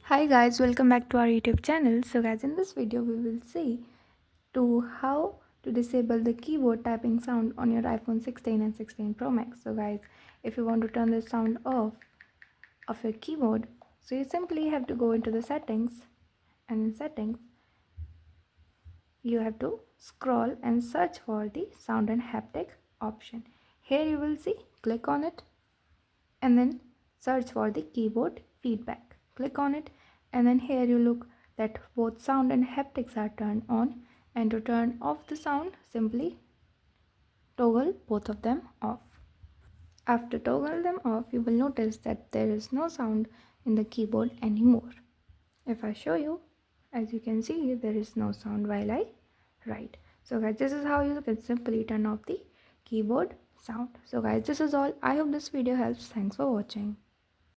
Hi guys, welcome back to our YouTube channel. So guys, in this video we will see to how to disable the keyboard typing sound on your iPhone 16 and 16 Pro Max. So guys, if you want to turn the sound off of your keyboard, so you simply have to go into the settings, and in settings you have to scroll and search for the sound and haptic option. Here you will see, click on it and then search for the keyboard feedback. Click on it and then here you look that both sound and haptics are turned on, and to turn off the sound simply toggle both of them off. After toggle them off, you will notice that there is no sound in the keyboard anymore. If I show you, as you can see, there is no sound while I write. So guys, this is how you can simply turn off the keyboard sound. So guys, this is all. I hope this video helps. Thanks for watching.